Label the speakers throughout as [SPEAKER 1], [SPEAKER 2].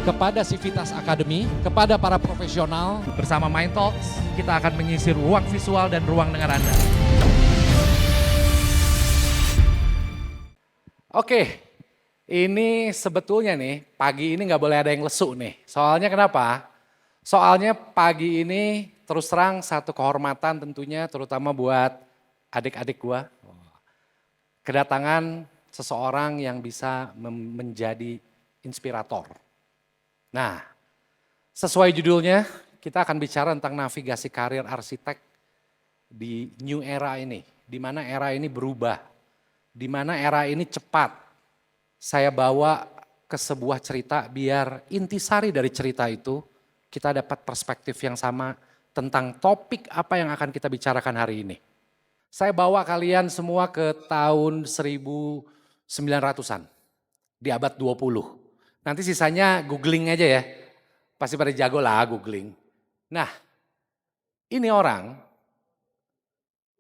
[SPEAKER 1] kepada Civitas Academy, kepada para profesional.
[SPEAKER 2] Bersama Mind Talks, kita akan menyisir ruang visual dan ruang dengar Anda.
[SPEAKER 1] Oke, ini sebetulnya nih, pagi ini nggak boleh ada yang lesu nih. Soalnya kenapa? Soalnya pagi ini terus terang satu kehormatan tentunya, terutama buat adik-adik gua. Kedatangan seseorang yang bisa menjadi inspirator. Nah, sesuai judulnya, kita akan bicara tentang navigasi karir arsitek di new era ini. Di mana era ini berubah, di mana era ini cepat. Saya bawa ke sebuah cerita biar intisari dari cerita itu kita dapat perspektif yang sama tentang topik apa yang akan kita bicarakan hari ini. Saya bawa kalian semua ke tahun 1900-an, di abad 20. Nanti sisanya googling aja ya. Pasti pada jago lah googling. Nah, ini orang,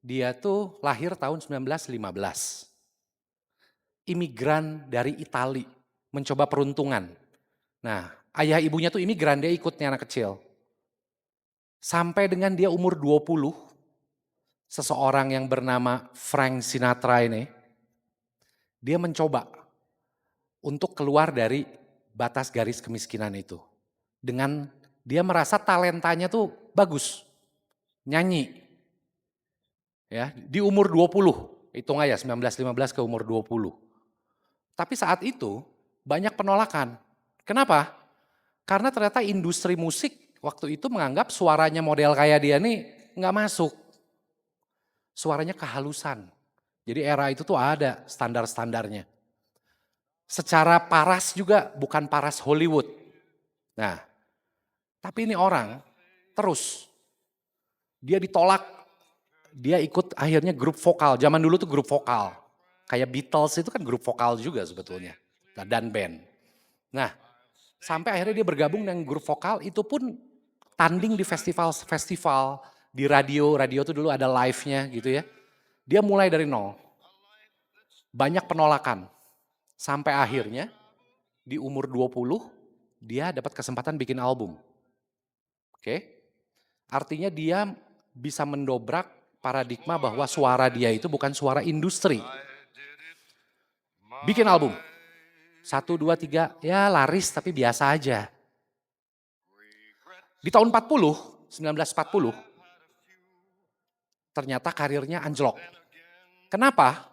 [SPEAKER 1] dia tuh lahir tahun 1915. Imigran dari Itali, mencoba peruntungan. Nah, ayah ibunya tuh imigran, dia ikutnya anak kecil. Sampai dengan dia umur 20, seseorang yang bernama Frank Sinatra ini, dia mencoba untuk keluar dari batas garis kemiskinan itu. Dengan dia merasa talentanya tuh bagus, nyanyi. Ya, di umur 20, hitung aja 1915 ke umur 20. Tapi saat itu banyak penolakan. Kenapa? Karena ternyata industri musik waktu itu menganggap suaranya model kayak dia nih nggak masuk. Suaranya kehalusan. Jadi era itu tuh ada standar-standarnya. Secara paras juga bukan paras Hollywood. Nah, tapi ini orang terus, dia ditolak, dia ikut akhirnya grup vokal. Zaman dulu tuh grup vokal. Kayak Beatles itu kan grup vokal juga sebetulnya. Dan band. Nah, sampai akhirnya dia bergabung dengan grup vokal, itu pun tanding di festival-festival. Di radio tuh dulu ada live-nya gitu ya. Dia mulai dari nol. Banyak penolakan. Sampai akhirnya di umur 20 dia dapat kesempatan bikin album. Oke. Artinya dia bisa mendobrak paradigma bahwa suara dia itu bukan suara industri. Bikin album. 1, 2, 3, ya laris tapi biasa aja. Di tahun 1940, ternyata karirnya anjlok. Kenapa?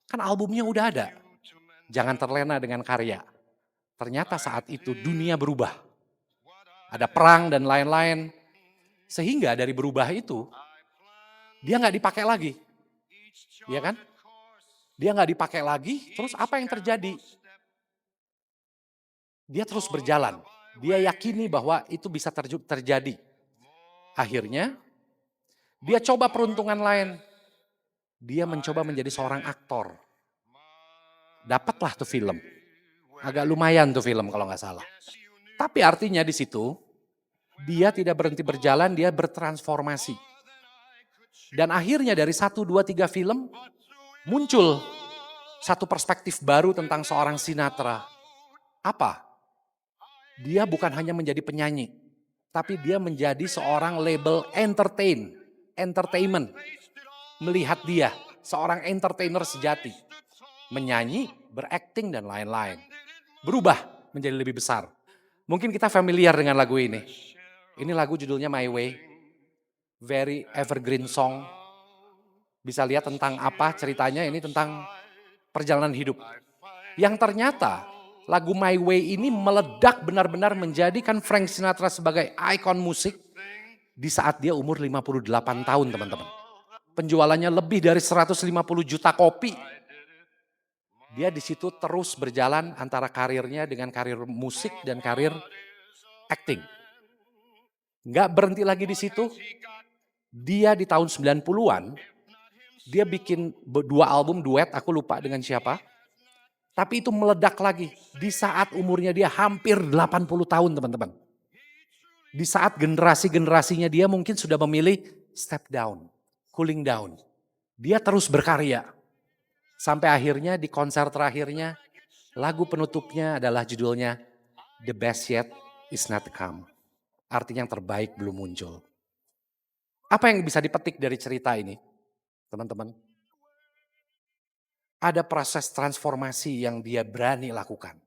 [SPEAKER 1] Kan albumnya udah ada. Jangan terlena dengan karya. Ternyata saat itu dunia berubah. Ada perang dan lain-lain. Sehingga dari berubah itu, dia nggak dipakai lagi. Iya kan? Dia nggak dipakai lagi, terus apa yang terjadi? Dia terus berjalan. Dia yakini bahwa itu bisa terjadi. Akhirnya, dia coba peruntungan lain. Dia mencoba menjadi seorang aktor. Dapatlah tuh film. Agak lumayan tuh film kalau nggak salah. Tapi artinya di situ, dia tidak berhenti berjalan, dia bertransformasi. Dan akhirnya dari 1, 2, 3 film, muncul satu perspektif baru tentang seorang Sinatra. Apa? Dia bukan hanya menjadi penyanyi, tapi dia menjadi seorang label entertainment. Melihat dia, seorang entertainer sejati. Menyanyi, berakting dan lain-lain. Berubah menjadi lebih besar. Mungkin kita familiar dengan lagu ini. Ini lagu judulnya My Way. Very evergreen song. Bisa lihat tentang apa ceritanya, ini tentang perjalanan hidup. Yang ternyata lagu My Way ini meledak benar-benar menjadikan Frank Sinatra sebagai ikon musik di saat dia umur 58 tahun teman-teman. Penjualannya lebih dari 150 juta kopi. Dia di situ terus berjalan antara karirnya dengan karir musik dan karir acting. Nggak berhenti lagi di situ. Dia di tahun 90-an, dia bikin 2 album duet, aku lupa dengan siapa. Tapi itu meledak lagi di saat umurnya dia hampir 80 tahun teman-teman. Di saat generasi-generasinya dia mungkin sudah memilih step down, cooling down. Dia terus berkarya. Sampai akhirnya di konser terakhirnya, lagu penutupnya adalah judulnya The best yet is not to come. Artinya yang terbaik belum muncul. Apa yang bisa dipetik dari cerita ini, teman-teman? Ada proses transformasi yang dia berani lakukan.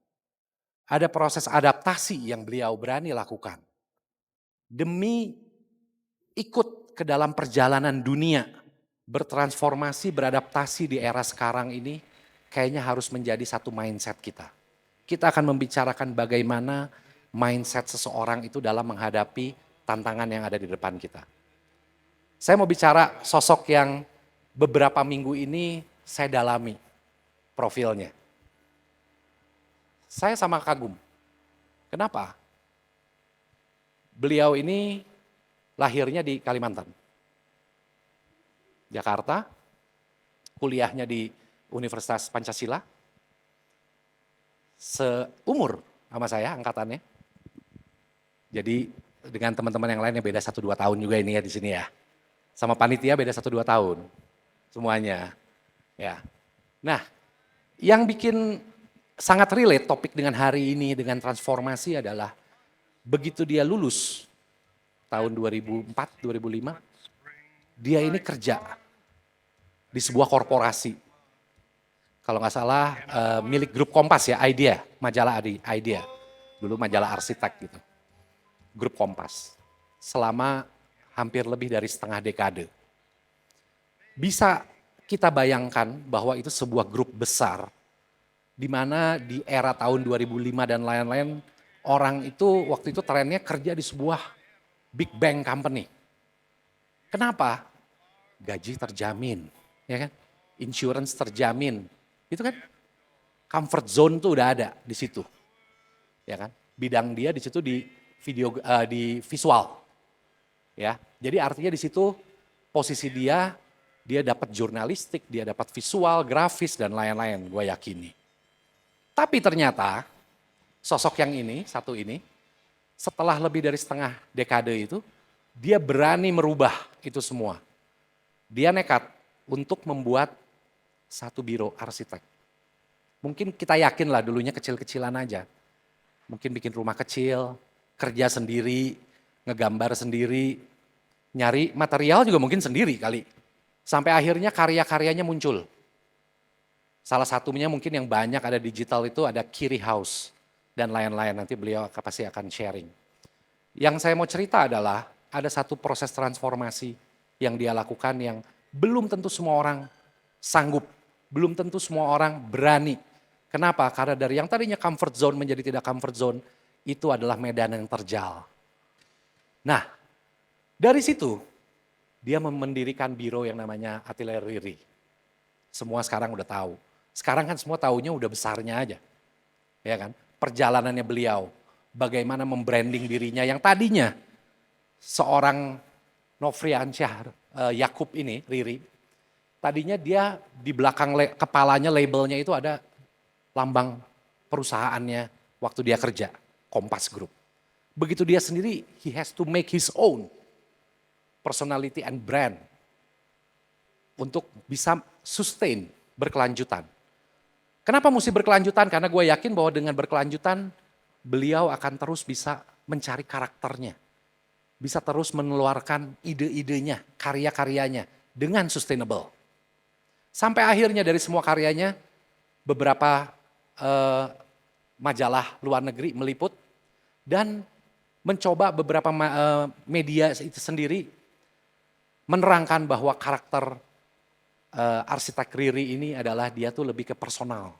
[SPEAKER 1] Ada proses adaptasi yang beliau berani lakukan. Demi ikut ke dalam perjalanan dunia, bertransformasi, beradaptasi di era sekarang ini, kayaknya harus menjadi satu mindset kita. Kita akan membicarakan bagaimana mindset seseorang itu dalam menghadapi tantangan yang ada di depan kita. Saya mau bicara sosok yang beberapa minggu ini saya dalami profilnya. Saya sama kagum. Kenapa? Beliau ini lahirnya di Kalimantan. Jakarta, kuliahnya di Universitas Pancasila. Seumur sama saya angkatannya. Jadi dengan teman-teman yang lain yang beda 1-2 tahun juga ini ya di sini ya. Sama panitia beda 1-2 tahun. Semuanya. Ya. Nah, yang bikin sangat relate topik dengan hari ini, dengan transformasi adalah begitu dia lulus tahun 2004-2005, dia ini kerja di sebuah korporasi. Kalau nggak salah milik grup Kompas ya, Idea, majalah Idea. Dulu majalah arsitek gitu. Grup Kompas. Selama hampir lebih dari setengah dekade. Bisa kita bayangkan bahwa itu sebuah grup besar, di mana di era tahun 2005 dan lain-lain, orang itu waktu itu trennya kerja di sebuah big bank company. Kenapa? Gaji terjamin, ya kan? Insurance terjamin, itu kan? Comfort zone tuh udah ada di situ, ya kan? Bidang dia di situ di di visual, ya. Jadi artinya di situ posisi dia dapat jurnalistik, dia dapat visual, grafis dan lain-lain, gue yakini. Tapi ternyata sosok yang ini, satu ini, setelah lebih dari setengah dekade itu, dia berani merubah itu semua. Dia nekat untuk membuat satu biro arsitek. Mungkin kita yakin lah dulunya kecil-kecilan aja. Mungkin bikin rumah kecil, kerja sendiri, ngegambar sendiri, nyari material juga mungkin sendiri kali. Sampai akhirnya karya-karyanya muncul. Salah satunya mungkin yang banyak ada digital itu ada Kiri House dan lain-lain. Nanti beliau pasti akan sharing. Yang saya mau cerita adalah ada satu proses transformasi yang dia lakukan yang belum tentu semua orang sanggup. Belum tentu semua orang berani. Kenapa? Karena dari yang tadinya comfort zone menjadi tidak comfort zone, itu adalah medan yang terjal. Nah, dari situ dia mendirikan biro yang namanya Atelier Riri. Semua sekarang udah tahu. Sekarang kan semua taunya udah besarnya aja. Ya kan? Perjalanannya beliau, bagaimana membranding dirinya yang tadinya seorang Nofriansyah Yakub ini, Riri, tadinya dia di belakang kepalanya labelnya itu ada lambang perusahaannya waktu dia kerja, Kompas Group. Begitu dia sendiri, he has to make his own personality and brand untuk bisa sustain, berkelanjutan. Kenapa mesti berkelanjutan? Karena gue yakin bahwa dengan berkelanjutan, beliau akan terus bisa mencari karakternya. Bisa terus mengeluarkan ide-idenya, karya-karyanya dengan sustainable. Sampai akhirnya dari semua karyanya, beberapa majalah luar negeri meliput dan mencoba beberapa media itu sendiri menerangkan bahwa karakter arsitek Riri ini adalah dia tuh lebih ke personal.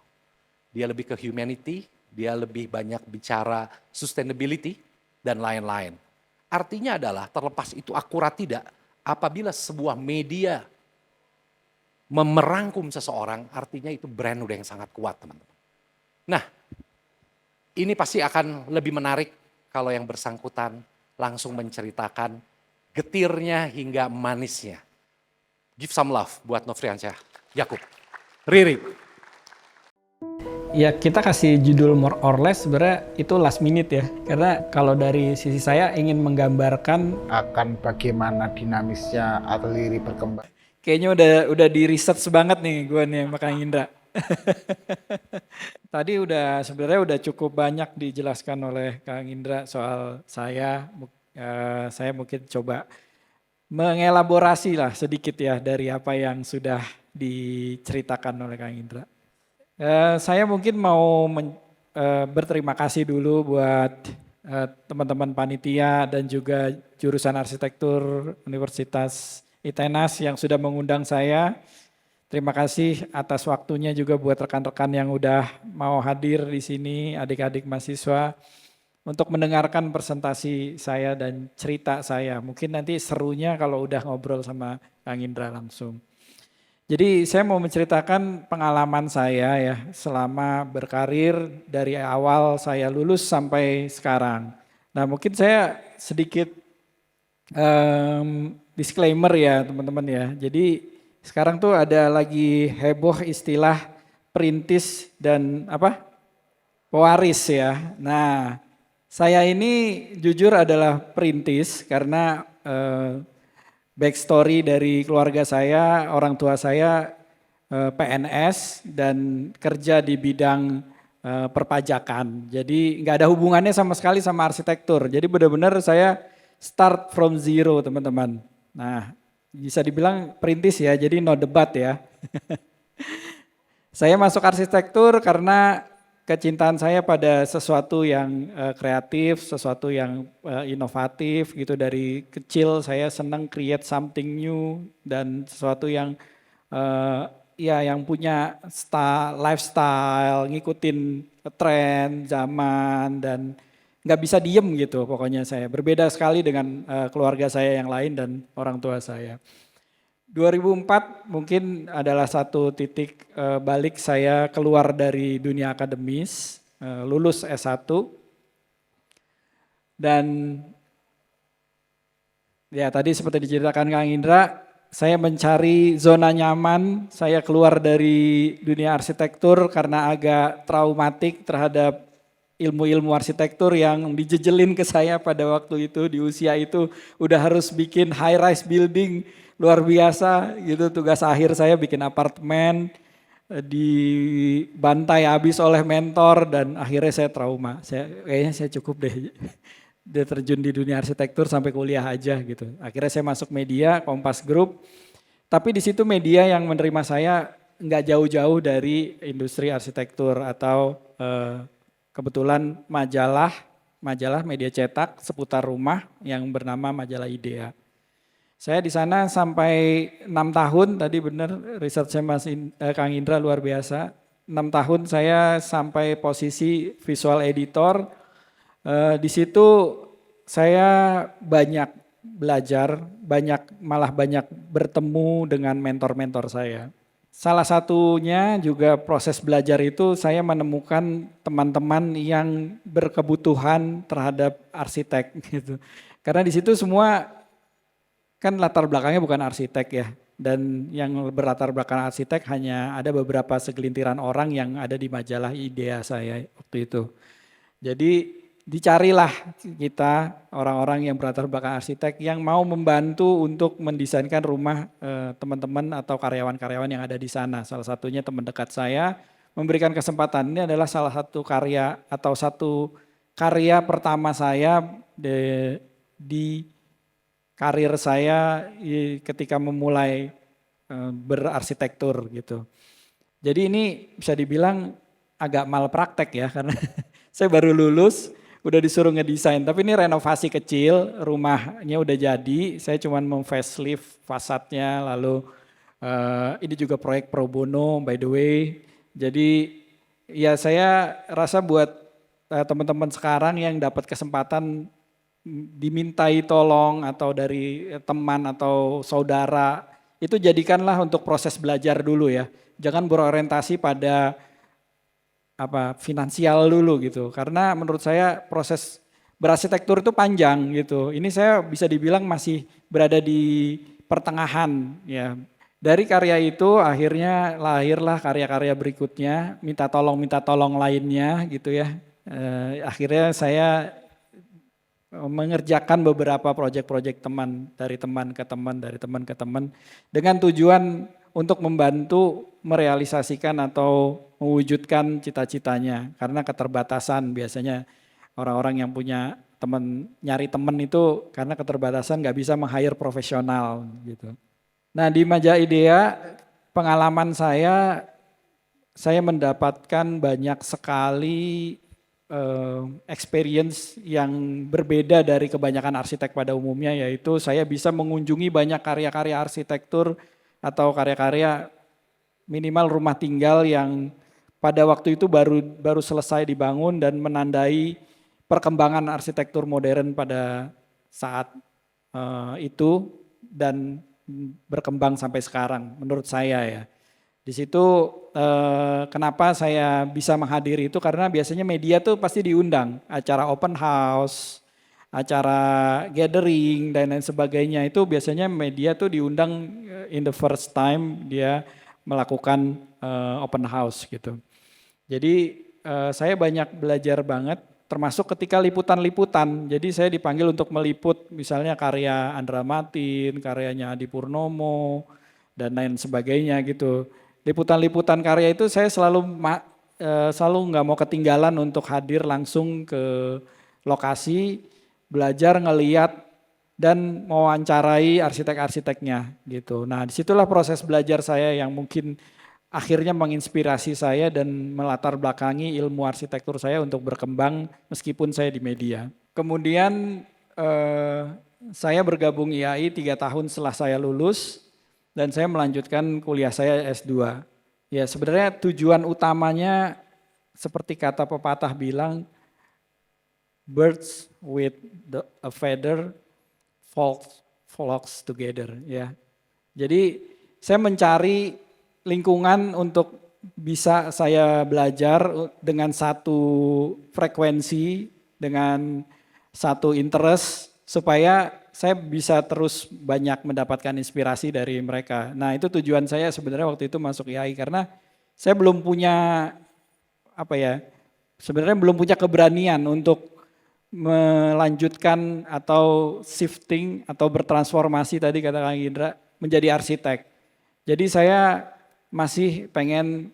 [SPEAKER 1] Dia lebih ke humanity, dia lebih banyak bicara sustainability dan lain-lain. Artinya adalah terlepas itu akurat tidak, apabila sebuah media merangkum seseorang, artinya itu brand udah yang sangat kuat teman-teman. Nah, ini pasti akan lebih menarik kalau yang bersangkutan langsung menceritakan getirnya hingga manisnya. Give some love buat Nofriansyah Yakub. Riri.
[SPEAKER 3] Ya kita kasih judul more or less sebenarnya itu last minute ya. Karena kalau dari sisi saya ingin menggambarkan
[SPEAKER 4] akan bagaimana dinamisnya Atelier berkembang.
[SPEAKER 3] kayaknya udah di research banget nih gue nih sama Kang Indra. Tadi sebenarnya udah cukup banyak dijelaskan oleh Kang Indra soal saya. Saya mungkin coba mengelaborasi lah sedikit ya dari apa yang sudah diceritakan oleh Kang Indra. Saya mungkin mau berterima kasih dulu buat teman-teman panitia dan juga jurusan arsitektur Universitas ITENAS yang sudah mengundang saya. Terima kasih atas waktunya juga buat rekan-rekan yang udah mau hadir di sini, adik-adik mahasiswa, untuk mendengarkan presentasi saya dan cerita saya. Mungkin nanti serunya kalau udah ngobrol sama Kang Indra langsung. Jadi saya mau menceritakan pengalaman saya ya selama berkarir dari awal saya lulus sampai sekarang. Nah mungkin saya sedikit disclaimer ya teman-teman ya. Jadi sekarang tuh ada lagi heboh istilah perintis dan pewaris ya. Nah, saya ini jujur adalah perintis karena backstory dari keluarga saya, orang tua saya PNS dan kerja di bidang perpajakan. Jadi nggak ada hubungannya sama sekali sama arsitektur. Jadi benar-benar saya start from zero teman-teman. Nah, bisa dibilang perintis ya, jadi no debat ya. Saya masuk arsitektur karena kecintaan saya pada sesuatu yang kreatif, sesuatu yang inovatif gitu. Dari kecil saya senang create something new dan sesuatu yang yang punya lifestyle, ngikutin tren zaman dan nggak bisa diem gitu pokoknya saya. Berbeda sekali dengan keluarga saya yang lain dan orang tua saya. 2004 mungkin adalah satu titik balik saya keluar dari dunia akademis, lulus S1. Dan ya tadi seperti diceritakan Kang Indra, saya mencari zona nyaman, saya keluar dari dunia arsitektur karena agak traumatik terhadap ilmu-ilmu arsitektur yang dijejelin ke saya pada waktu itu, di usia itu udah harus bikin high rise building luar biasa gitu. Tugas akhir saya bikin apartemen, dibantai habis oleh mentor dan akhirnya saya trauma. Kayaknya saya cukup deh dia terjun di dunia arsitektur sampai kuliah aja gitu. Akhirnya saya masuk media, Kompas Group. Tapi di situ media yang menerima saya nggak jauh-jauh dari industri arsitektur atau kebetulan majalah media cetak seputar rumah yang bernama majalah Idea. Saya di sana sampai 6 tahun, tadi benar riset saya Kang Indra luar biasa. 6 tahun saya sampai posisi visual editor. Di situ saya banyak belajar, malah banyak bertemu dengan mentor-mentor saya. Salah satunya juga proses belajar itu saya menemukan teman-teman yang berkebutuhan terhadap arsitek gitu. Karena di situ semua kan latar belakangnya bukan arsitek ya. Dan yang berlatar belakang arsitek hanya ada beberapa segelintiran orang yang ada di majalah Idea saya waktu itu. Jadi dicarilah kita orang-orang yang berlatar belakang arsitek yang mau membantu untuk mendesainkan rumah teman-teman atau karyawan-karyawan yang ada di sana. Salah satunya teman dekat saya memberikan kesempatan. Ini adalah salah satu karya atau satu karya pertama saya di karir saya ketika memulai berarsitektur gitu. Jadi ini bisa dibilang agak malpraktek ya karena saya baru lulus udah disuruh ngedesain, tapi ini renovasi kecil, rumahnya udah jadi, saya cuman memfacelift fasadnya, lalu ini juga proyek pro bono by the way. Jadi ya saya rasa buat teman-teman sekarang yang dapat kesempatan dimintai tolong atau dari teman atau saudara, itu jadikanlah untuk proses belajar dulu ya. Jangan berorientasi pada finansial dulu gitu. Karena menurut saya proses berarsitektur itu panjang gitu. Ini saya bisa dibilang masih berada di pertengahan ya. Dari karya itu akhirnya lahirlah karya-karya berikutnya, minta tolong lainnya gitu ya. Akhirnya saya mengerjakan beberapa proyek-proyek dari teman ke teman dengan tujuan untuk membantu merealisasikan atau mewujudkan cita-citanya. Karena keterbatasan biasanya orang-orang yang punya teman, nyari teman itu karena keterbatasan nggak bisa meng-hire profesional gitu. Nah di Maja Idea pengalaman saya mendapatkan banyak sekali experience yang berbeda dari kebanyakan arsitek pada umumnya, yaitu saya bisa mengunjungi banyak karya-karya arsitektur atau karya-karya minimal rumah tinggal yang pada waktu itu baru selesai dibangun dan menandai perkembangan arsitektur modern pada saat itu dan berkembang sampai sekarang menurut saya ya. Di situ kenapa saya bisa menghadiri itu karena biasanya media tuh pasti diundang, acara open house, acara gathering dan lain sebagainya itu biasanya media tuh diundang in the first time dia melakukan open house gitu. Jadi saya banyak belajar banget termasuk ketika liputan-liputan. Jadi saya dipanggil untuk meliput misalnya karya Andra Matin, karyanya Adi Purnomo dan lain sebagainya gitu. Liputan-liputan karya itu saya selalu nggak mau ketinggalan untuk hadir langsung ke lokasi, belajar, ngeliat dan mewawancarai arsitek-arsiteknya gitu. Nah disitulah proses belajar saya yang mungkin akhirnya menginspirasi saya dan melatar belakangi ilmu arsitektur saya untuk berkembang meskipun saya di media. Kemudian saya bergabung IAI 3 tahun setelah saya lulus. Dan saya melanjutkan kuliah saya S2. Ya sebenarnya tujuan utamanya seperti kata pepatah bilang, birds with a feather flocks together. Ya. Jadi saya mencari lingkungan untuk bisa saya belajar dengan satu frekuensi, dengan satu interest supaya saya bisa terus banyak mendapatkan inspirasi dari mereka. Nah itu tujuan saya sebenarnya waktu itu masuk IAI karena saya belum punya sebenarnya belum punya keberanian untuk melanjutkan atau shifting atau bertransformasi tadi kata Kang Indra menjadi arsitek. Jadi saya masih pengen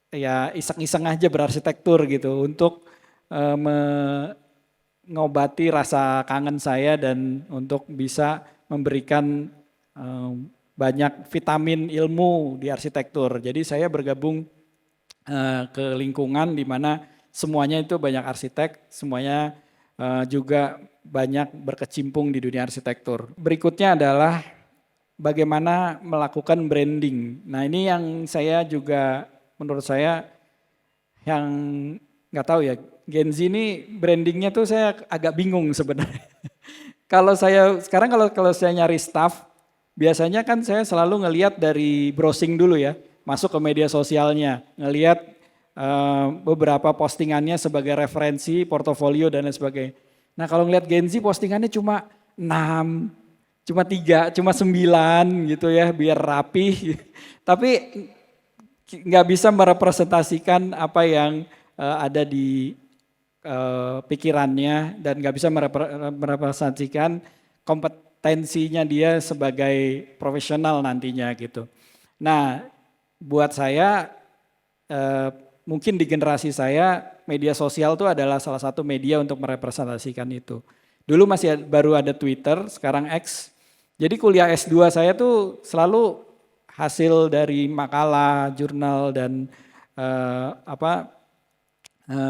[SPEAKER 3] ya iseng-iseng aja berarsitektur gitu untuk ngobati rasa kangen saya dan untuk bisa memberikan banyak vitamin ilmu di arsitektur. Jadi saya bergabung ke lingkungan di mana semuanya itu banyak arsitek, semuanya juga banyak berkecimpung di dunia arsitektur. Berikutnya adalah bagaimana melakukan branding. Nah ini yang saya juga menurut saya yang nggak tahu ya, Gen Z ini brandingnya tuh saya agak bingung sebenarnya. Kalau saya sekarang kalau saya nyari staff, biasanya kan saya selalu ngelihat dari browsing dulu ya, masuk ke media sosialnya, ngelihat beberapa postingannya sebagai referensi, portofolio dan lain sebagainya. Nah kalau ngelihat Gen Z postingannya cuma 6, cuma 3, cuma 9 gitu ya, biar rapi. Tapi nggak bisa merepresentasikan apa yang ada di pikirannya dan nggak bisa merepresentasikan kompetensinya dia sebagai profesional nantinya gitu. Nah buat saya mungkin di generasi saya media sosial itu adalah salah satu media untuk merepresentasikan itu. Dulu baru ada Twitter, sekarang X. Jadi kuliah S2 saya tuh selalu hasil dari makalah, jurnal dan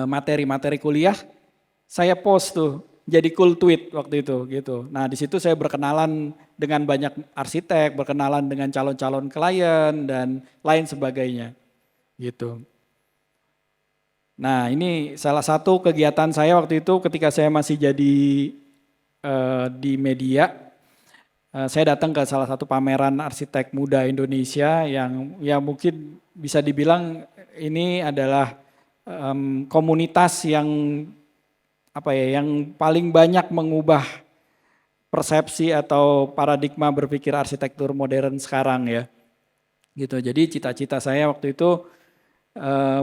[SPEAKER 3] materi-materi kuliah saya post tuh jadi cool tweet waktu itu gitu. Nah di situ saya berkenalan dengan banyak arsitek, berkenalan dengan calon-calon klien dan lain sebagainya gitu. Nah ini salah satu kegiatan saya waktu itu ketika saya masih jadi di media. Saya datang ke salah satu pameran arsitek muda Indonesia yang ya mungkin bisa dibilang ini adalah komunitas yang yang paling banyak mengubah persepsi atau paradigma berpikir arsitektur modern sekarang ya. Gitu. Jadi cita-cita saya waktu itu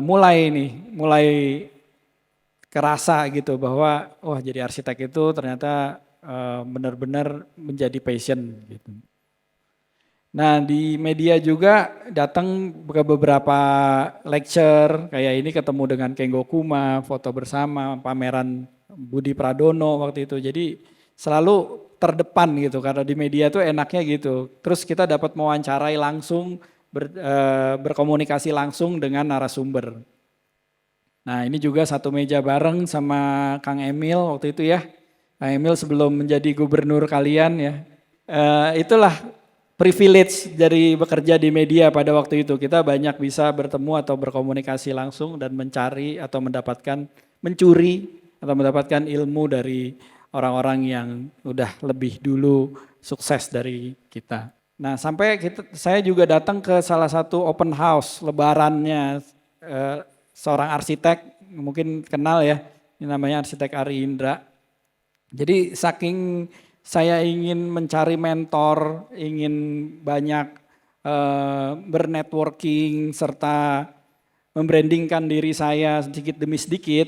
[SPEAKER 3] mulai kerasa gitu bahwa jadi arsitek itu ternyata benar-benar menjadi passion gitu. Nah di media juga datang ke beberapa lecture, kayak ini ketemu dengan Kengo Kuma, foto bersama, pameran Budi Pradono waktu itu. Jadi selalu terdepan gitu, karena di media tuh enaknya gitu. Terus kita dapat mewawancarai langsung, berkomunikasi langsung dengan narasumber. Nah ini juga satu meja bareng sama Kang Emil waktu itu ya. Kang Emil sebelum menjadi gubernur kalian ya. Itulah privilege dari bekerja di media pada waktu itu. Kita banyak bisa bertemu atau berkomunikasi langsung dan mencari atau mencuri atau mendapatkan ilmu dari orang-orang yang udah lebih dulu sukses dari kita. Nah sampai saya juga datang ke salah satu open house lebarannya seorang arsitek, mungkin kenal ya, ini namanya arsitek Ari Indra. Jadi saking saya ingin mencari mentor, ingin banyak bernetworking serta membrandingkan diri saya sedikit demi sedikit,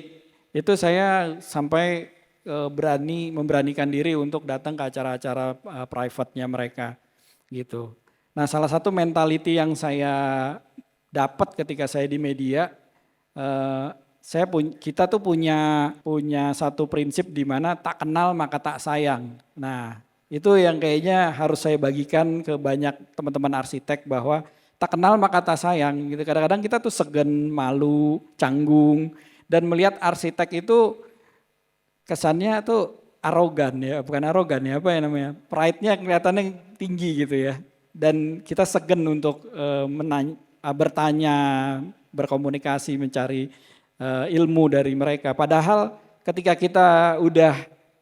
[SPEAKER 3] itu saya sampai memberanikan diri untuk datang ke acara-acara private-nya mereka gitu. Nah salah satu mentality yang saya dapat ketika saya di media, kita tuh punya satu prinsip di mana tak kenal maka tak sayang. Nah itu yang kayaknya harus saya bagikan ke banyak teman-teman arsitek, bahwa tak kenal maka tak sayang gitu. Kadang-kadang kita tuh segan, malu, canggung, dan melihat arsitek itu kesannya tuh arogan ya, bukan arogan ya, apa ya namanya, pride-nya kelihatannya tinggi gitu ya. Dan kita segan untuk bertanya, berkomunikasi, mencari ilmu dari mereka. Padahal ketika kita udah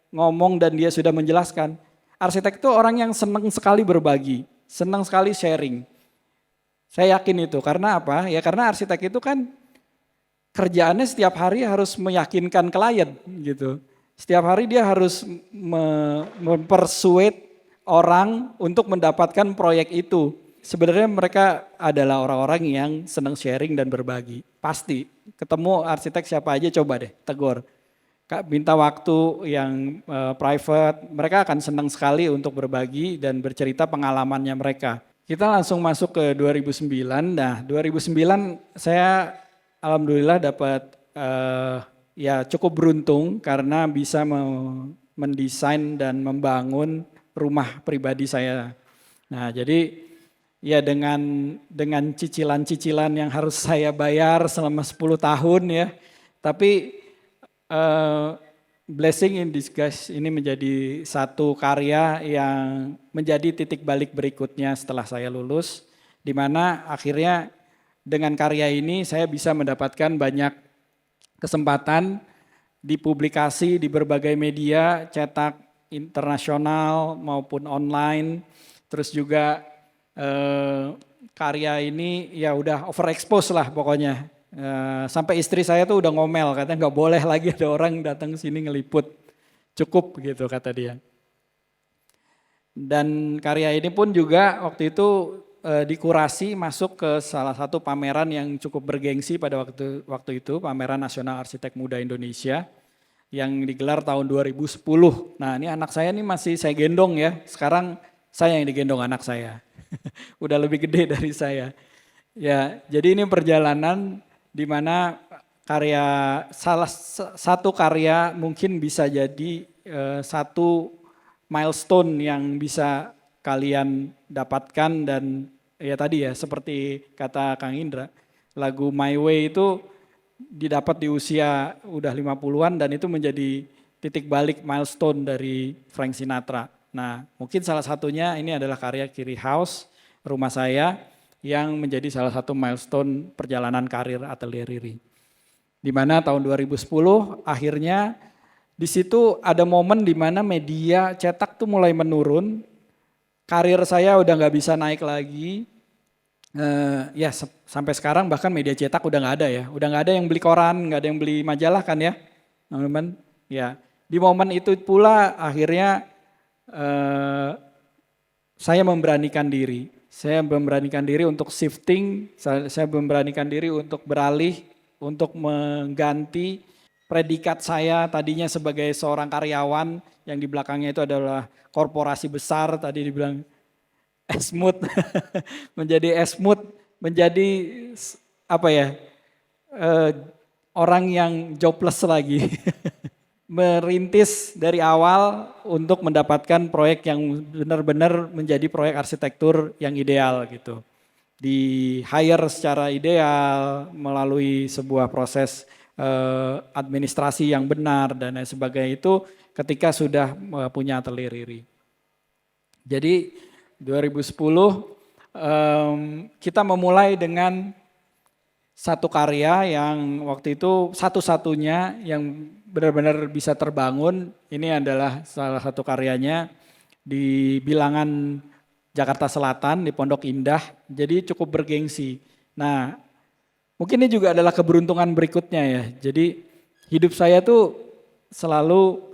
[SPEAKER 3] ngomong dan dia sudah menjelaskan, arsitek itu orang yang senang sekali berbagi, senang sekali sharing. Saya yakin itu, karena apa? Ya karena arsitek itu kan kerjaannya setiap hari harus meyakinkan klien gitu. Setiap hari dia harus mempersuade orang untuk mendapatkan proyek itu. Sebenarnya mereka adalah orang-orang yang senang sharing dan berbagi. Pasti ketemu arsitek siapa aja coba deh tegur. Minta waktu yang private, mereka akan senang sekali untuk berbagi dan bercerita pengalamannya mereka. Kita langsung masuk ke 2009. Nah 2009 saya alhamdulillah dapat ya cukup beruntung karena bisa mendesain dan membangun rumah pribadi saya. Nah jadi ya dengan cicilan-cicilan yang harus saya bayar selama 10 tahun ya. Tapi blessing in disguise ini menjadi satu karya yang menjadi titik balik berikutnya setelah saya lulus. Di mana akhirnya dengan karya ini saya bisa mendapatkan banyak kesempatan dipublikasi di berbagai media, cetak internasional maupun online. Terus juga karya ini ya udah overexpose lah pokoknya. Sampai istri saya tuh udah ngomel, katanya nggak boleh lagi ada orang datang sini ngeliput, cukup gitu kata dia. Dan karya ini pun juga waktu itu dikurasi masuk ke salah satu pameran yang cukup bergengsi pada waktu itu, Pameran Nasional Arsitek Muda Indonesia yang digelar tahun 2010. Nah ini anak saya nih masih saya gendong ya, sekarang saya yang digendong anak saya. Udah lebih gede dari saya. Ya, jadi ini perjalanan di mana salah satu karya mungkin bisa jadi satu milestone yang bisa kalian dapatkan. Dan ya tadi ya seperti kata Kang Indra, lagu My Way itu didapat di usia udah 50-an dan itu menjadi titik balik milestone dari Frank Sinatra. Nah mungkin salah satunya ini adalah karya Kiri House, rumah saya, yang menjadi salah satu milestone perjalanan karir Atelier Riri. Di mana tahun 2010 akhirnya di situ ada momen di mana media cetak tuh mulai menurun, karir saya udah nggak bisa naik lagi. Ya sampai sekarang bahkan media cetak udah nggak ada ya, udah nggak ada yang beli koran, nggak ada yang beli majalah kan ya, teman-teman. Ya di momen itu pula akhirnya saya memberanikan diri. Saya memberanikan diri untuk shifting, saya memberanikan diri untuk beralih, untuk mengganti predikat saya tadinya sebagai seorang karyawan yang di belakangnya itu adalah korporasi besar, tadi dibilang esmut, menjadi esmut, menjadi apa ya, eh, orang yang jobless lagi. Merintis dari awal untuk mendapatkan proyek yang benar-benar menjadi proyek arsitektur yang ideal gitu. Di hire secara ideal melalui sebuah proses administrasi yang benar dan lain sebagainya itu ketika sudah punya atelier Riri. Jadi 2010 kita memulai dengan satu karya yang waktu itu satu-satunya yang benar-benar bisa terbangun. Ini adalah salah satu karyanya di Bilangan Jakarta Selatan di Pondok Indah. Jadi cukup bergengsi. Nah, mungkin ini juga adalah keberuntungan berikutnya ya. Jadi hidup saya tuh selalu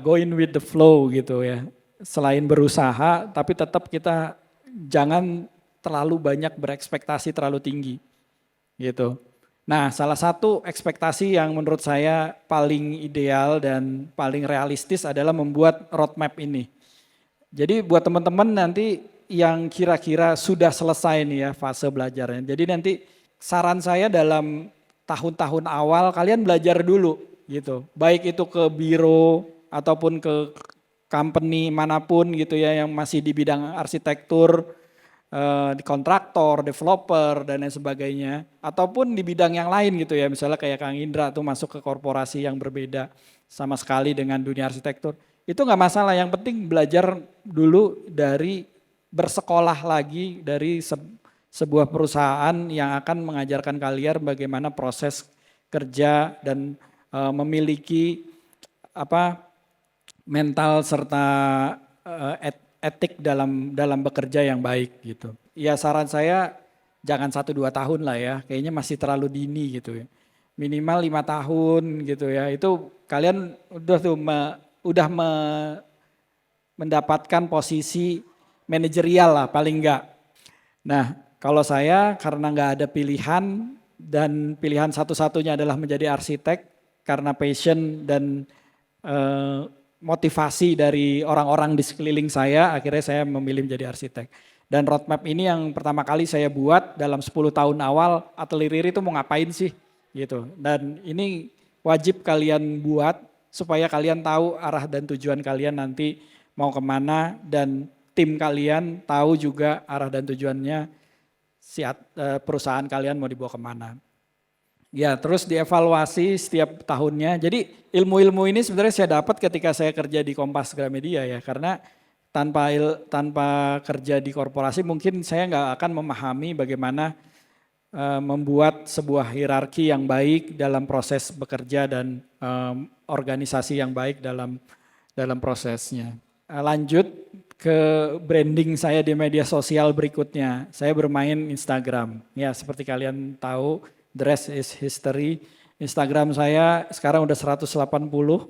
[SPEAKER 3] going with the flow gitu ya. Selain berusaha, tapi tetap kita jangan terlalu banyak berekspektasi terlalu tinggi gitu. Nah, salah satu ekspektasi yang menurut saya paling ideal dan paling realistis adalah membuat roadmap ini. Jadi buat teman-teman nanti yang kira-kira sudah selesai nih ya fase belajarnya. Jadi nanti saran saya dalam tahun-tahun awal kalian belajar dulu gitu. Baik itu ke biro ataupun ke company manapun gitu ya yang masih di bidang arsitektur, di kontraktor, developer dan lain sebagainya, ataupun di bidang yang lain gitu ya, misalnya kayak Kang Indra tuh masuk ke korporasi yang berbeda sama sekali dengan dunia arsitektur, itu nggak masalah. Yang penting belajar dulu dari bersekolah lagi dari sebuah perusahaan yang akan mengajarkan kalian bagaimana proses kerja dan memiliki mental serta etik dalam bekerja yang baik gitu. Ya saran saya jangan 1-2 tahun lah ya, kayaknya masih terlalu dini gitu ya. Minimal 5 tahun gitu ya, itu kalian udah mendapatkan posisi manajerial lah paling enggak. Nah kalau saya karena nggak ada pilihan dan pilihan satu-satunya adalah menjadi arsitek karena passion dan motivasi dari orang-orang di sekeliling saya, akhirnya saya memilih menjadi arsitek. Dan roadmap ini yang pertama kali saya buat dalam 10 tahun awal, atelier Riri itu mau ngapain sih gitu. Dan ini wajib kalian buat supaya kalian tahu arah dan tujuan kalian nanti mau kemana dan tim kalian tahu juga arah dan tujuannya perusahaan kalian mau dibawa kemana. Ya, terus dievaluasi setiap tahunnya. Jadi ilmu-ilmu ini sebenarnya saya dapat ketika saya kerja di Kompas Gramedia ya. Karena tanpa kerja di korporasi mungkin saya nggak akan memahami bagaimana membuat sebuah hierarki yang baik dalam proses bekerja dan organisasi yang baik dalam prosesnya. Lanjut ke branding saya di media sosial berikutnya. Saya bermain Instagram. Ya, seperti kalian tahu, the rest is history. Instagram saya sekarang udah 180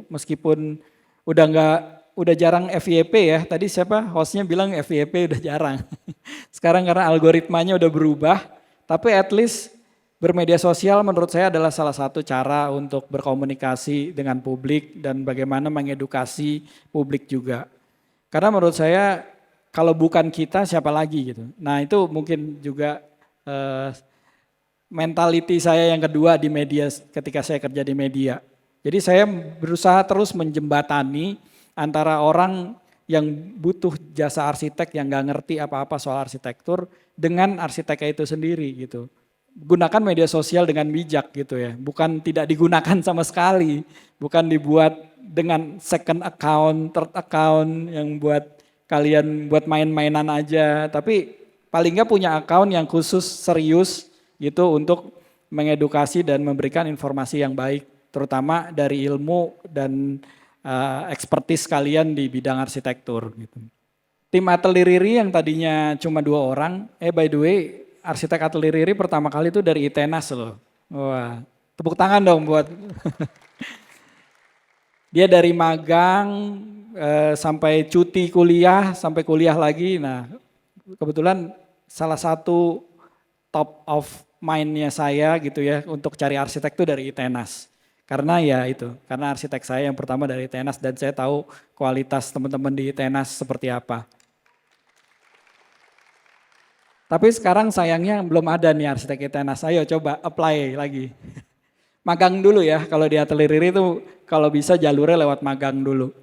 [SPEAKER 3] meskipun udah jarang FYP ya. Tadi siapa hostnya bilang FYP udah jarang. Sekarang karena algoritmanya udah berubah, tapi at least bermedia sosial menurut saya adalah salah satu cara untuk berkomunikasi dengan publik dan bagaimana mengedukasi publik juga. Karena menurut saya kalau bukan kita siapa lagi gitu. Nah itu mungkin juga mentality saya yang kedua di media ketika saya kerja di media. Jadi saya berusaha terus menjembatani antara orang yang butuh jasa arsitek yang gak ngerti apa-apa soal arsitektur dengan arsiteknya itu sendiri gitu. Gunakan media sosial dengan bijak gitu ya, bukan tidak digunakan sama sekali, bukan dibuat dengan second account, third account yang buat kalian buat main-mainan aja, tapi paling nggak punya account yang khusus serius gitu untuk mengedukasi dan memberikan informasi yang baik, terutama dari ilmu dan expertise kalian di bidang arsitektur gitu. Tim atelier Riri yang tadinya cuma 2 orang, by the way arsitek atelier Riri pertama kali itu dari ITENAS loh. Wah, tepuk tangan dong buat. Dia dari magang sampai cuti kuliah, sampai kuliah lagi. Nah, kebetulan salah satu top of mind-nya saya gitu ya untuk cari arsitek itu dari ITENAS. Karena ya itu, karena arsitek saya yang pertama dari ITENAS dan saya tahu kualitas teman-teman di ITENAS seperti apa. Tapi sekarang sayangnya belum ada nih arsitek ITENAS. Ayo coba apply lagi. Magang dulu ya, kalau di Atelier Riri itu kalau bisa jalurnya lewat magang dulu.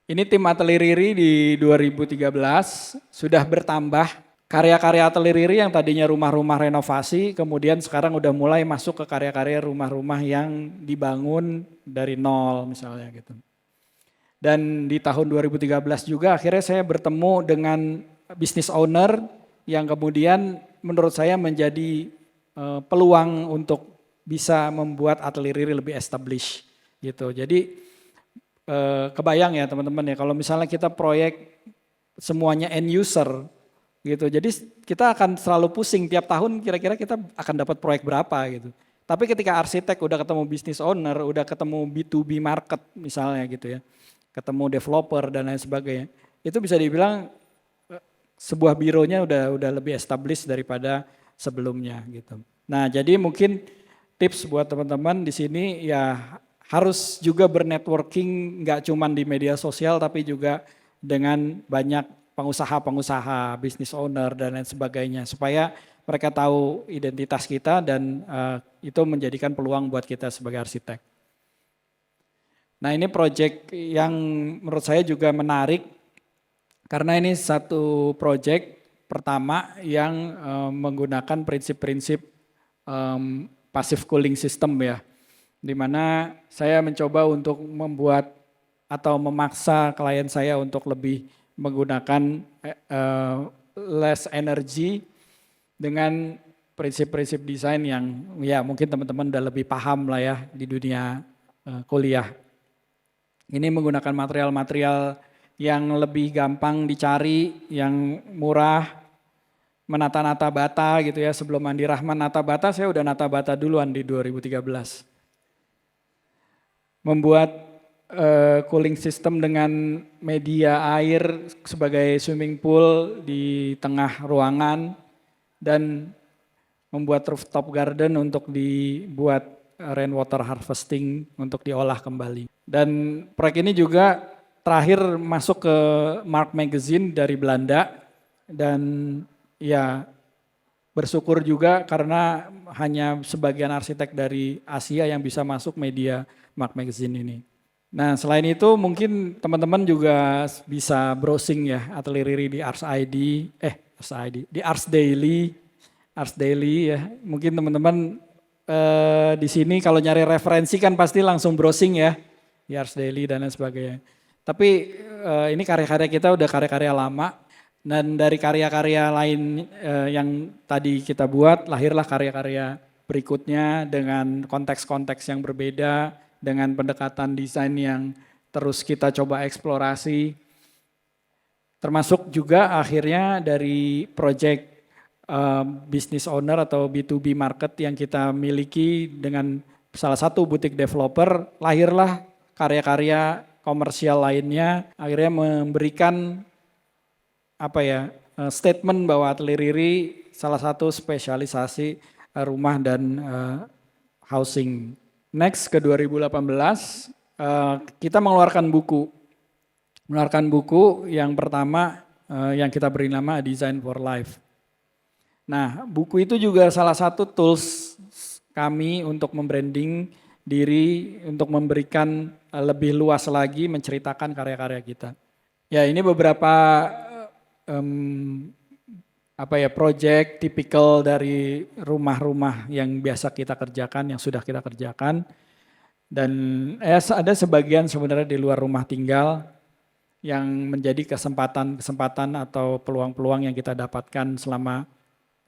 [SPEAKER 3] Ini tim Atelier Riri di 2013 sudah bertambah. Karya-karya Atelier Riri yang tadinya rumah-rumah renovasi, kemudian sekarang udah mulai masuk ke karya-karya rumah-rumah yang dibangun dari nol misalnya gitu. Dan di tahun 2013 juga akhirnya saya bertemu dengan business owner yang kemudian menurut saya menjadi peluang untuk bisa membuat Atelier Riri lebih established gitu. Jadi kebayang ya teman-teman ya, kalau misalnya kita proyek semuanya end user gitu. Jadi kita akan selalu pusing tiap tahun kira-kira kita akan dapat proyek berapa gitu. Tapi ketika arsitek udah ketemu business owner, udah ketemu B2B market misalnya gitu ya, ketemu developer dan lain sebagainya, itu bisa dibilang sebuah bironya udah lebih established daripada sebelumnya gitu. Nah, jadi mungkin tips buat teman-teman di sini ya harus juga bernetworking, nggak cuma di media sosial tapi juga dengan banyak pengusaha-pengusaha, business owner dan lain sebagainya supaya mereka tahu identitas kita dan itu menjadikan peluang buat kita sebagai arsitek. Nah, ini proyek yang menurut saya juga menarik karena ini satu proyek pertama yang menggunakan prinsip-prinsip passive cooling system ya, di mana saya mencoba untuk membuat atau memaksa klien saya untuk lebih menggunakan less energy dengan prinsip-prinsip desain yang ya mungkin teman-teman udah lebih paham lah ya di dunia kuliah. Ini menggunakan material-material yang lebih gampang dicari, yang murah, menata-nata bata gitu ya. Sebelum Andi Rahman nata bata, saya udah nata bata duluan di 2013. Membuat cooling system dengan media air sebagai swimming pool di tengah ruangan dan membuat rooftop garden untuk dibuat rainwater harvesting untuk diolah kembali. Dan proyek ini juga terakhir masuk ke Mark Magazine dari Belanda dan ya bersyukur juga karena hanya sebagian arsitek dari Asia yang bisa masuk media Mark Magazine ini. Nah, selain itu mungkin teman-teman juga bisa browsing ya Atelier Riri di di Ars Daily ya. Mungkin teman-teman di sini kalau nyari referensi kan pasti langsung browsing ya di Ars Daily dan lain sebagainya. Tapi ini karya-karya kita udah karya-karya lama dan dari karya-karya lain yang tadi kita buat lahirlah karya-karya berikutnya dengan konteks-konteks yang berbeda, dengan pendekatan desain yang terus kita coba eksplorasi. Termasuk juga akhirnya dari project business owner atau B2B market yang kita miliki dengan salah satu butik developer, lahirlah karya-karya komersial lainnya, akhirnya memberikan statement bahwa Atelier Riri salah satu spesialisasi rumah dan housing. Next ke 2018 kita mengeluarkan buku. Yang pertama yang kita beri nama Design for Life. Nah, buku itu juga salah satu tools kami untuk membranding diri, untuk memberikan lebih luas lagi menceritakan karya-karya kita. Ya, ini beberapa project tipikal dari rumah-rumah yang biasa kita kerjakan, yang sudah kita kerjakan. Dan ada sebagian sebenarnya di luar rumah tinggal yang menjadi kesempatan atau peluang-peluang yang kita dapatkan selama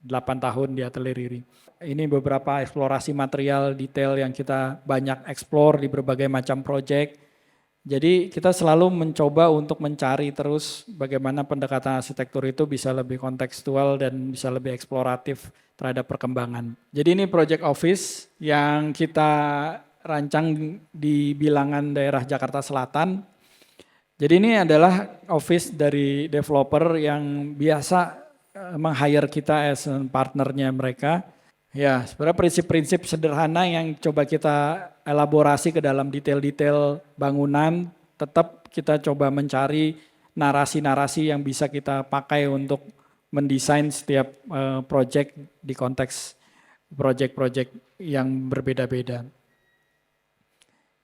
[SPEAKER 3] 8 tahun di Atelier Riri. Ini beberapa eksplorasi material detail yang kita banyak eksplor di berbagai macam proyek. Jadi kita selalu mencoba untuk mencari terus bagaimana pendekatan arsitektur itu bisa lebih kontekstual dan bisa lebih eksploratif terhadap perkembangan. Jadi ini project office yang kita rancang di bilangan daerah Jakarta Selatan. Jadi ini adalah office dari developer yang biasa meng-hire kita as partnernya mereka. Ya, sebenarnya prinsip-prinsip sederhana yang coba kita elaborasi ke dalam detail-detail bangunan, tetap kita coba mencari narasi-narasi yang bisa kita pakai untuk mendesain setiap project di konteks project-project yang berbeda-beda.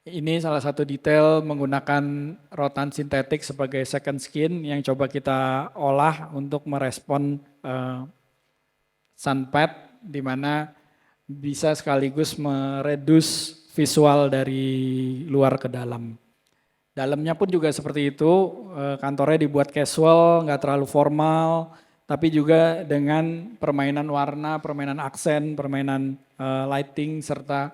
[SPEAKER 3] Ini salah satu detail menggunakan rotan sintetik sebagai second skin yang coba kita olah untuk merespon sunpad, di mana bisa sekaligus mereduce visual dari luar ke dalam. Dalamnya pun juga seperti itu, kantornya dibuat casual, nggak terlalu formal, tapi juga dengan permainan warna, permainan aksen, permainan lighting, serta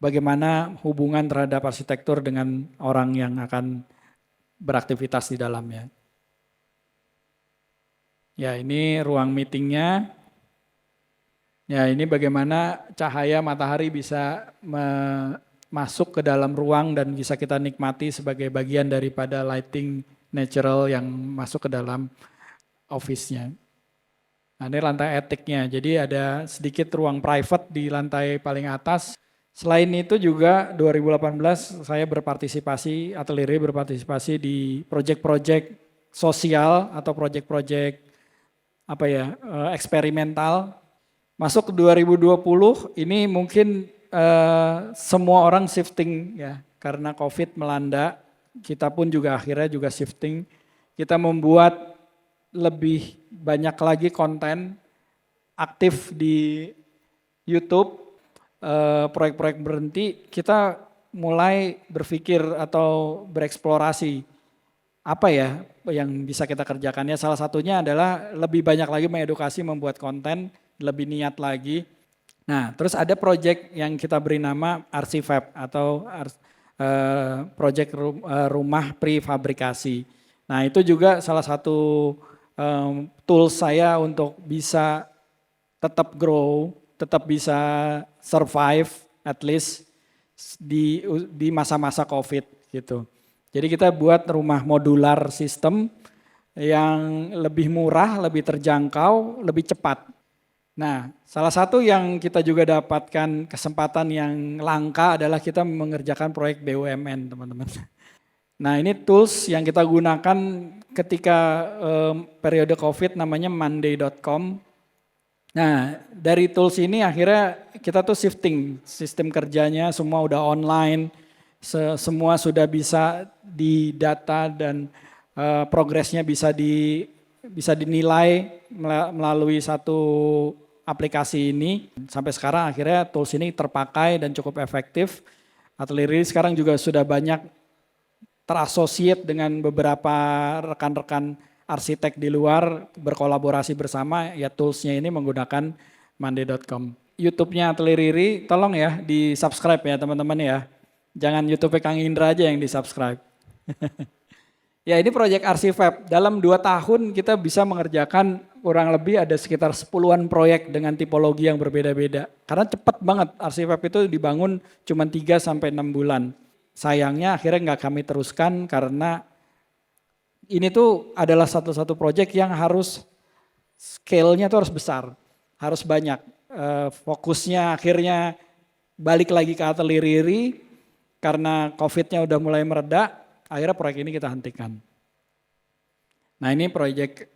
[SPEAKER 3] bagaimana hubungan terhadap arsitektur dengan orang yang akan beraktivitas di dalamnya. Ya, ini ruang meetingnya. Ya, ini bagaimana cahaya matahari bisa masuk ke dalam ruang dan bisa kita nikmati sebagai bagian daripada lighting natural yang masuk ke dalam office-nya. Nah, ini lantai etiknya, jadi ada sedikit ruang private di lantai paling atas. Selain itu juga 2018 saya berpartisipasi, Atelier berpartisipasi di proyek-proyek sosial atau proyek-proyek eksperimental. Masuk ke 2020 ini mungkin semua orang shifting ya, karena COVID melanda, kita pun juga akhirnya juga shifting. Kita membuat lebih banyak lagi konten aktif di YouTube, proyek-proyek berhenti, kita mulai berpikir atau bereksplorasi apa ya yang bisa kita kerjakan. Ya salah satunya adalah lebih banyak lagi mengedukasi, membuat konten, lebih niat lagi. Nah, terus ada proyek yang kita beri nama RC-Fab atau proyek rumah prefabrikasi. Nah, itu juga salah satu tools saya untuk bisa tetap grow, tetap bisa survive at least di masa-masa COVID gitu. Jadi kita buat rumah modular sistem yang lebih murah, lebih terjangkau, lebih cepat. Nah, salah satu yang kita juga dapatkan kesempatan yang langka adalah kita mengerjakan proyek BUMN, teman-teman. Nah, ini tools yang kita gunakan ketika periode COVID namanya monday.com. Nah, dari tools ini akhirnya kita tuh shifting sistem kerjanya, semua udah online, semua sudah bisa didata dan progresnya bisa dinilai melalui satu aplikasi ini. Sampai sekarang akhirnya tools ini terpakai dan cukup efektif. Atelier sekarang juga sudah banyak terasosiat dengan beberapa rekan-rekan arsitek di luar, berkolaborasi bersama, ya toolsnya ini menggunakan monday.com. YouTube-nya Atelier, tolong ya di subscribe ya teman-teman ya. Jangan YouTube Kang Indra aja yang di subscribe. Ya ini proyek RC-Fab, dalam 2 tahun kita bisa mengerjakan kurang lebih ada sekitar 10-an proyek dengan tipologi yang berbeda-beda. Karena cepat banget, RC-Fab itu dibangun cuma 3-6 bulan. Sayangnya akhirnya nggak kami teruskan karena ini tuh adalah satu-satu proyek yang harus scale-nya tuh harus besar, harus banyak. Fokusnya akhirnya balik lagi ke Atelier karena COVID-nya udah mulai mereda, akhirnya proyek ini kita hentikan. Nah ini proyek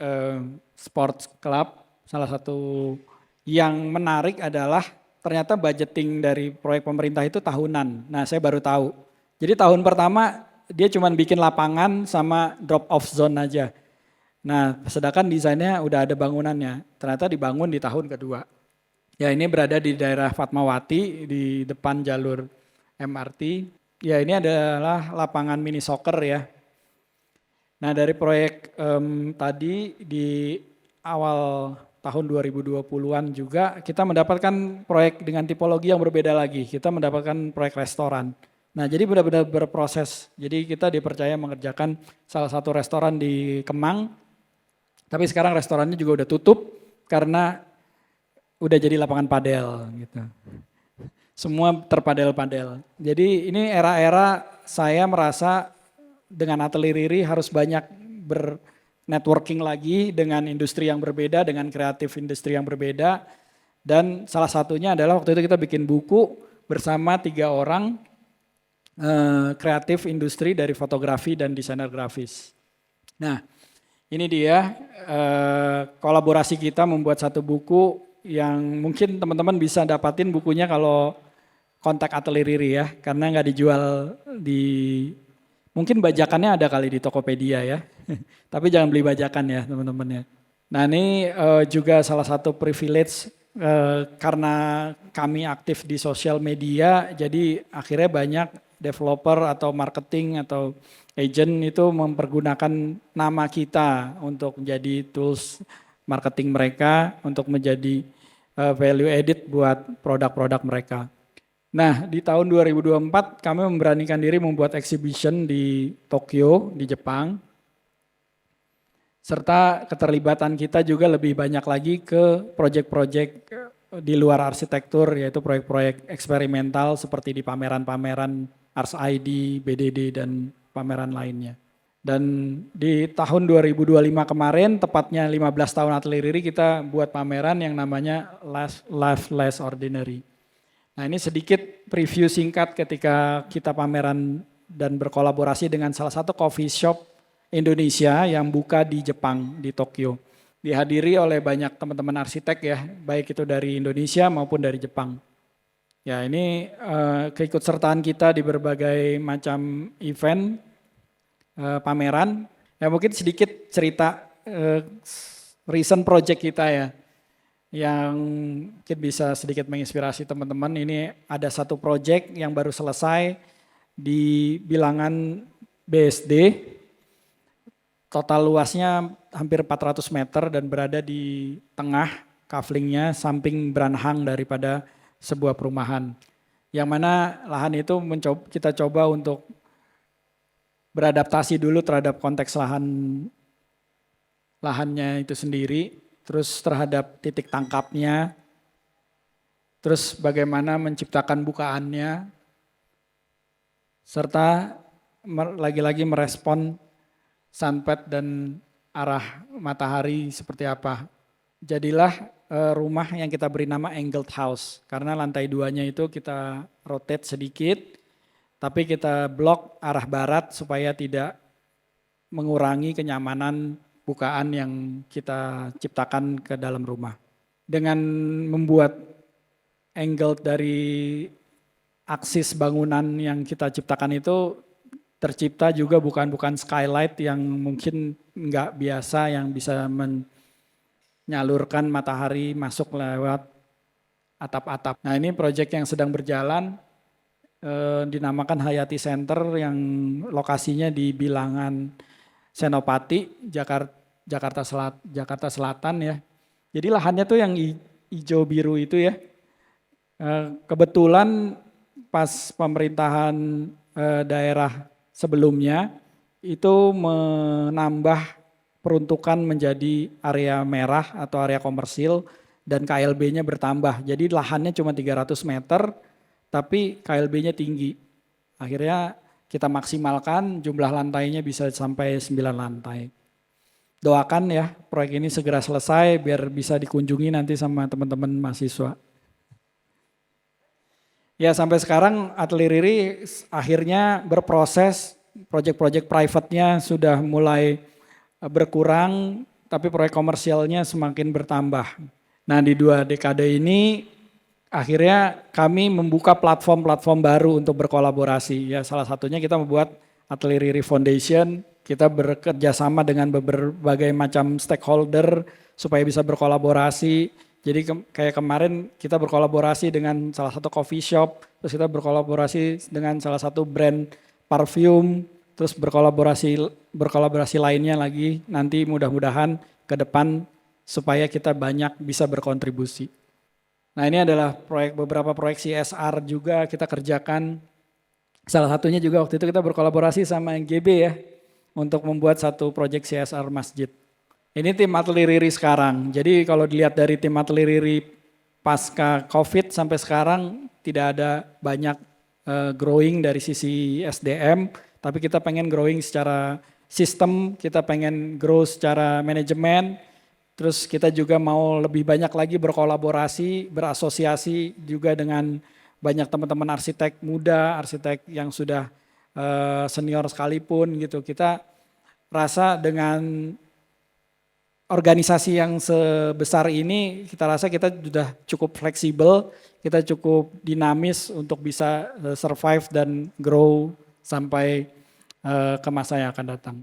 [SPEAKER 3] sports club, salah satu yang menarik adalah ternyata budgeting dari proyek pemerintah itu tahunan. Nah saya baru tahu. Jadi tahun pertama dia cuma bikin lapangan sama drop off zone aja. Nah sedangkan desainnya udah ada bangunannya, ternyata dibangun di tahun kedua. Ya ini berada di daerah Fatmawati di depan jalur MRT. Ya ini adalah lapangan mini soccer ya. Nah dari proyek tadi di awal tahun 2020-an juga kita mendapatkan proyek dengan tipologi yang berbeda lagi. Kita mendapatkan proyek restoran. Nah jadi benar-benar berproses. Jadi kita dipercaya mengerjakan salah satu restoran di Kemang. Tapi sekarang restorannya juga udah tutup karena udah jadi lapangan padel gitu. Semua terpadel-padel. Jadi ini era-era saya merasa dengan Atelier harus banyak bernetworking lagi dengan industri yang berbeda, dengan kreatif industri yang berbeda. Dan salah satunya adalah waktu itu kita bikin buku bersama 3 orang kreatif industri dari fotografi dan desainer grafis. Nah Ini dia kolaborasi kita membuat satu buku yang mungkin teman-teman bisa dapatin bukunya kalau kontak Atelier Riri ya, karena nggak dijual di, mungkin bajakannya ada kali di Tokopedia ya, tapi jangan beli bajakan ya teman-teman ya. Nah ini juga salah satu privilege karena kami aktif di sosial media, jadi akhirnya banyak developer atau marketing atau agent itu mempergunakan nama kita untuk menjadi tools marketing mereka, untuk menjadi value added buat produk-produk mereka. Nah di tahun 2024 kami memberanikan diri membuat exhibition di Tokyo, di Jepang. Serta keterlibatan kita juga lebih banyak lagi ke proyek-proyek di luar arsitektur, yaitu proyek-proyek eksperimental seperti di pameran-pameran Ars ID, BDD, dan pameran lainnya. Dan di tahun 2025 kemarin, tepatnya 15 tahun Atelier Riri, kita buat pameran yang namanya Life Less Ordinary. Nah ini sedikit preview singkat ketika kita pameran dan berkolaborasi dengan salah satu coffee shop Indonesia yang buka di Jepang, di Tokyo. Dihadiri oleh banyak teman-teman arsitek ya, baik itu dari Indonesia maupun dari Jepang. Ya ini keikutsertaan kita di berbagai macam event, pameran. Ya mungkin sedikit cerita recent project kita ya, yang mungkin bisa sedikit menginspirasi teman-teman. Ini ada satu project yang baru selesai di bilangan BSD. Total luasnya hampir 400 meter dan berada di tengah kaflingnya, samping beranhang daripada sebuah perumahan. Yang mana lahan itu kita coba untuk beradaptasi dulu terhadap konteks lahannya itu sendiri, terus terhadap titik tangkapnya, terus bagaimana menciptakan bukaannya, serta lagi-lagi merespon sunset dan arah matahari seperti apa. Jadilah rumah yang kita beri nama Angled House, karena lantai 2-nya itu kita rotate sedikit, tapi kita blok arah barat supaya tidak mengurangi kenyamanan bukaan yang kita ciptakan ke dalam rumah. Dengan membuat angle dari aksis bangunan yang kita ciptakan itu, tercipta juga bukan skylight yang mungkin nggak biasa, yang bisa menyalurkan matahari masuk lewat atap-atap. Nah ini proyek yang sedang berjalan, dinamakan Hayati Center, yang lokasinya di Bilangan Senopati, Jakarta Selatan ya. Jadi lahannya tuh yang hijau biru itu ya. Kebetulan pas pemerintahan daerah sebelumnya itu menambah peruntukan menjadi area merah atau area komersil dan KLB-nya bertambah. Jadi lahannya cuma 300 meter tapi KLB-nya tinggi. Akhirnya kita maksimalkan jumlah lantainya bisa sampai 9 lantai. Doakan ya proyek ini segera selesai biar bisa dikunjungi nanti sama teman-teman mahasiswa. Ya sampai sekarang Atelier Riri akhirnya berproses, proyek-proyek private-nya sudah mulai berkurang, tapi proyek komersialnya semakin bertambah. Nah di 2 dekade ini akhirnya kami membuka platform-platform baru untuk berkolaborasi. Ya salah satunya kita membuat Atelier Riri Foundation, kita bekerja sama dengan berbagai macam stakeholder supaya bisa berkolaborasi. Jadi kayak kemarin kita berkolaborasi dengan salah satu coffee shop, terus kita berkolaborasi dengan salah satu brand parfum, terus berkolaborasi lainnya lagi nanti mudah-mudahan ke depan supaya kita banyak bisa berkontribusi. Nah ini adalah beberapa proyek CSR juga kita kerjakan. Salah satunya juga waktu itu kita berkolaborasi sama NGB ya untuk membuat satu proyek CSR masjid. Ini tim Atelier Riri sekarang. Jadi kalau dilihat dari tim Atelier Riri pasca COVID sampai sekarang tidak ada banyak growing dari sisi SDM. Tapi kita pengen growing secara sistem, kita pengen grow secara manajemen, terus kita juga mau lebih banyak lagi berkolaborasi, berasosiasi juga dengan banyak teman-teman arsitek muda, arsitek yang sudah senior sekalipun gitu. Kita rasa dengan organisasi yang sebesar ini kita rasa kita sudah cukup fleksibel, kita cukup dinamis untuk bisa survive dan grow sampai ke masa yang akan datang.